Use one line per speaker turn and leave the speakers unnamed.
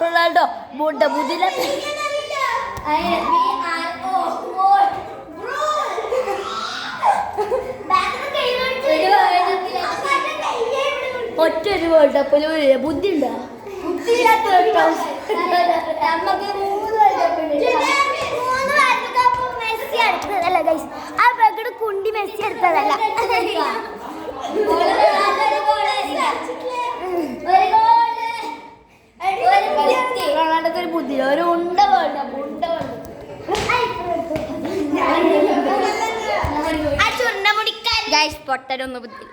Ronaldo ബുദ്ധ ബുദ്ധിയിലെ ഒറ്റ ഒരു world കപ്പിൽ ബുദ്ധി ഉണ്ടോ? ബുദ്ധിയില്ലാത്ത വേൾഡ് കപ്പ് മെസ്സി എടുത്തതല്ല ഗൈസ്. ആ പ്രകട കുണ്ടി മെസ്സി എടുത്തതല്ല. റൊണാൾഡോക്ക് ഒരു ബുദ്ധിയില്ല. ഒരു ഉണ്ട വേൾഡ് കപ്പ് ആ ചുണ്ട മുടിക്കാൻ ഗൈസ് പൊട്ടരൊന്നും ബുദ്ധി.